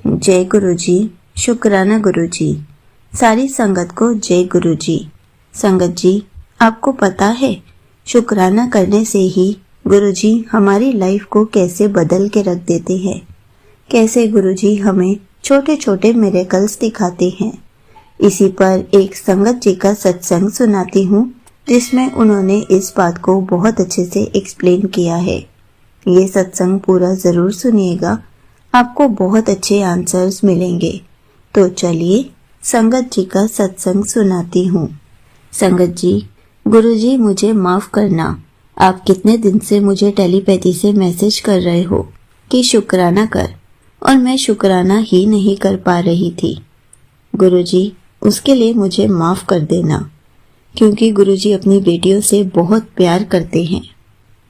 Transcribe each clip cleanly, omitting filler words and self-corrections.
जय गुरु जी। शुक्राना गुरु जी। सारी संगत को जय गुरु जी। संगत जी, आपको पता है शुक्राना करने से ही गुरु जी हमारी लाइफ को कैसे बदल के रख देते हैं। कैसे गुरु जी हमें छोटे छोटे मिरेकल्स दिखाते हैं। इसी पर एक संगत जी का सत्संग सुनाती हूँ जिसमें उन्होंने इस बात को बहुत अच्छे से एक्सप्लेन किया है। ये सत्संग पूरा जरूर सुनिएगा, आपको बहुत अच्छे आंसर्स मिलेंगे। तो चलिए संगत जी का सत्संग सुनाती हूँ। संगत जी, गुरुजी मुझे माफ करना, आप कितने दिन से मुझे टेलीपैथी से मैसेज कर रहे हो कि शुक्राना कर, और मैं शुक्राना ही नहीं कर पा रही थी। गुरुजी उसके लिए मुझे माफ कर देना, क्योंकि गुरुजी अपनी बेटियों से बहुत प्यार करते हैं।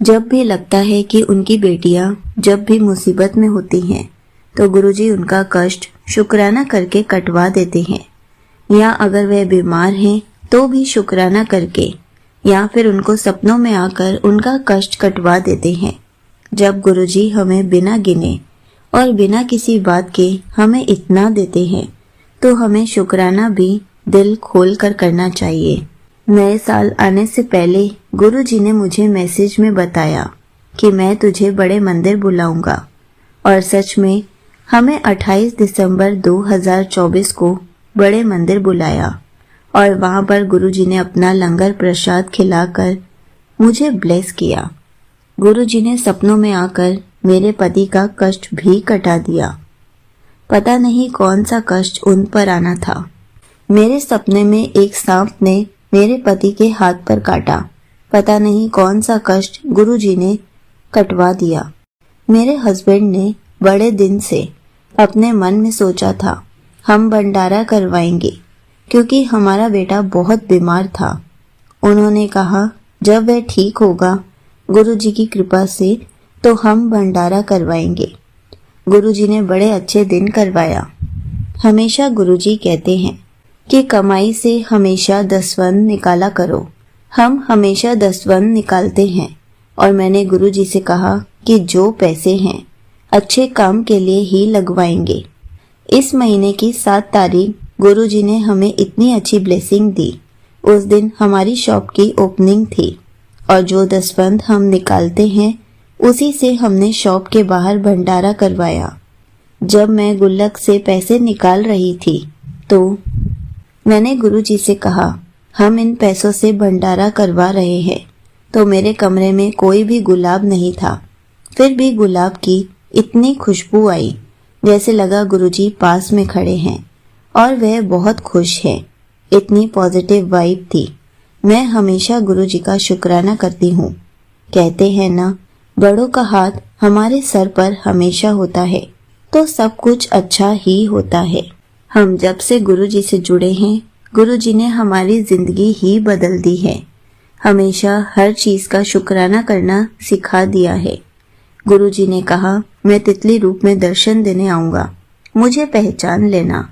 जब भी लगता है कि उनकी बेटियां जब भी मुसीबत में होती हैं तो गुरुजी उनका कष्ट शुक्राना करके कटवा देते हैं, या अगर वे बीमार हैं तो भी शुक्राना करके, या फिर उनको सपनों में आकर उनका कष्ट कटवा देते हैं। जब गुरुजी हमें बिना गिने और बिना किसी बात के हमें इतना देते हैं तो हमें शुक्राना भी दिल खोल कर करना चाहिए। नए साल आने से पहले गुरुजी ने मुझे मैसेज में बताया कि मैं तुझे बड़े मंदिर बुलाऊंगा, और सच में हमें 28 दिसंबर 2024 को बड़े मंदिर बुलाया, और वहां पर गुरुजी ने अपना लंगर प्रसाद खिलाकर मुझे ब्लेस किया। गुरुजी ने सपनों में आकर मेरे पति का कष्ट भी कटा दिया। पता नहीं कौन सा कष्ट उन पर आना था। मेरे सपने में एक सांप ने मेरे पति के हाथ पर काटा। पता नहीं कौन सा कष्ट गुरुजी ने कटवा दिया। मेरे हस्बैंड ने बड़े दिन से अपने मन में सोचा था हम भंडारा करवाएंगे, क्योंकि हमारा बेटा बहुत बीमार था। उन्होंने कहा जब वह ठीक होगा गुरुजी की कृपा से तो हम भंडारा करवाएंगे। गुरुजी ने बड़े अच्छे दिन करवाया। हमेशा गुरुजी कहते हैं कि कमाई से हमेशा दसवंध निकाला करो। हम हमेशा दसवंध निकालते हैं, और मैंने गुरुजी से कहा कि जो पैसे हैं अच्छे काम के लिए ही लगवाएंगे। इस महीने की 7 तारीख गुरुजी ने हमें इतनी अच्छी ब्लेसिंग दी। उस दिन हमारी शॉप की ओपनिंग थी, और जो दसवंध हम निकालते हैं उसी से हमने शॉप के बाहर भंडारा करवाया। जब मैं गुल्लक से पैसे निकाल रही थी तो मैंने गुरुजी से कहा हम इन पैसों से भंडारा करवा रहे हैं, तो मेरे कमरे में कोई भी गुलाब नहीं था। फिर भी गुलाब की इतनी खुशबू आई जैसे लगा गुरुजी पास में खड़े हैं, और वह बहुत खुश है। इतनी पॉजिटिव वाइब थी। मैं हमेशा गुरुजी का शुक्राना करती हूँ। कहते हैं ना, बड़ों का हाथ हमारे सर पर हमेशा होता है तो सब कुछ अच्छा ही होता है। हम जब से गुरुजी से जुड़े हैं, गुरुजी ने हमारी जिंदगी ही बदल दी है। हमेशा हर चीज का शुक्राना करना सिखा दिया है। गुरुजी ने कहा मैं तितली रूप में दर्शन देने आऊंगा, मुझे पहचान लेना,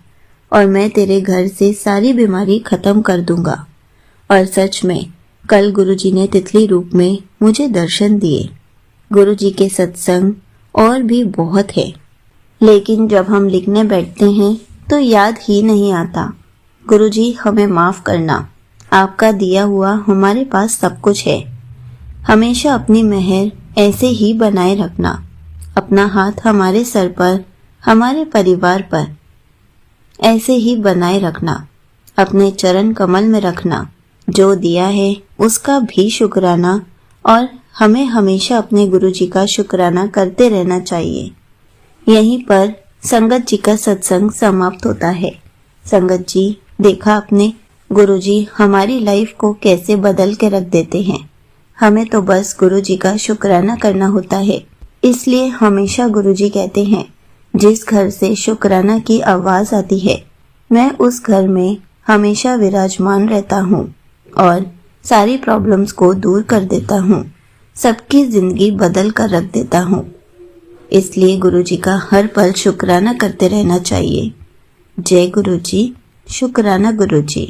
और मैं तेरे घर से सारी बीमारी खत्म कर दूंगा। और सच में कल गुरुजी ने तितली रूप में मुझे दर्शन दिए। गुरुजी के सत्संग और भी बहुत है, लेकिन जब हम लिखने बैठते हैं तो याद ही नहीं आता। गुरुजी हमें माफ करना, आपका दिया हुआ हमारे पास सब कुछ है। हमेशा अपनी मेहर ऐसे ही बनाए रखना। अपना हाथ हमारे सर पर, हमारे परिवार पर ऐसे ही बनाए रखना। अपने चरण कमल में रखना। जो दिया है उसका भी शुक्राना, और हमें हमेशा अपने गुरुजी का शुक्राना करते रहना चाहिए। यहीं पर संगत जी का सत्संग समाप्त होता है। संगत जी, देखा आपने गुरुजी हमारी लाइफ को कैसे बदल के रख देते हैं। हमें तो बस गुरुजी का शुक्राना करना होता है। इसलिए हमेशा गुरुजी कहते हैं जिस घर से शुक्राना की आवाज आती है मैं उस घर में हमेशा विराजमान रहता हूँ और सारी प्रॉब्लम्स को दूर कर देता हूँ, सबकी जिंदगी बदल कर रख देता हूँ। इसलिए गुरुजी का हर पल शुक्राना करते रहना चाहिए। जय गुरुजी। शुक्राना गुरुजी।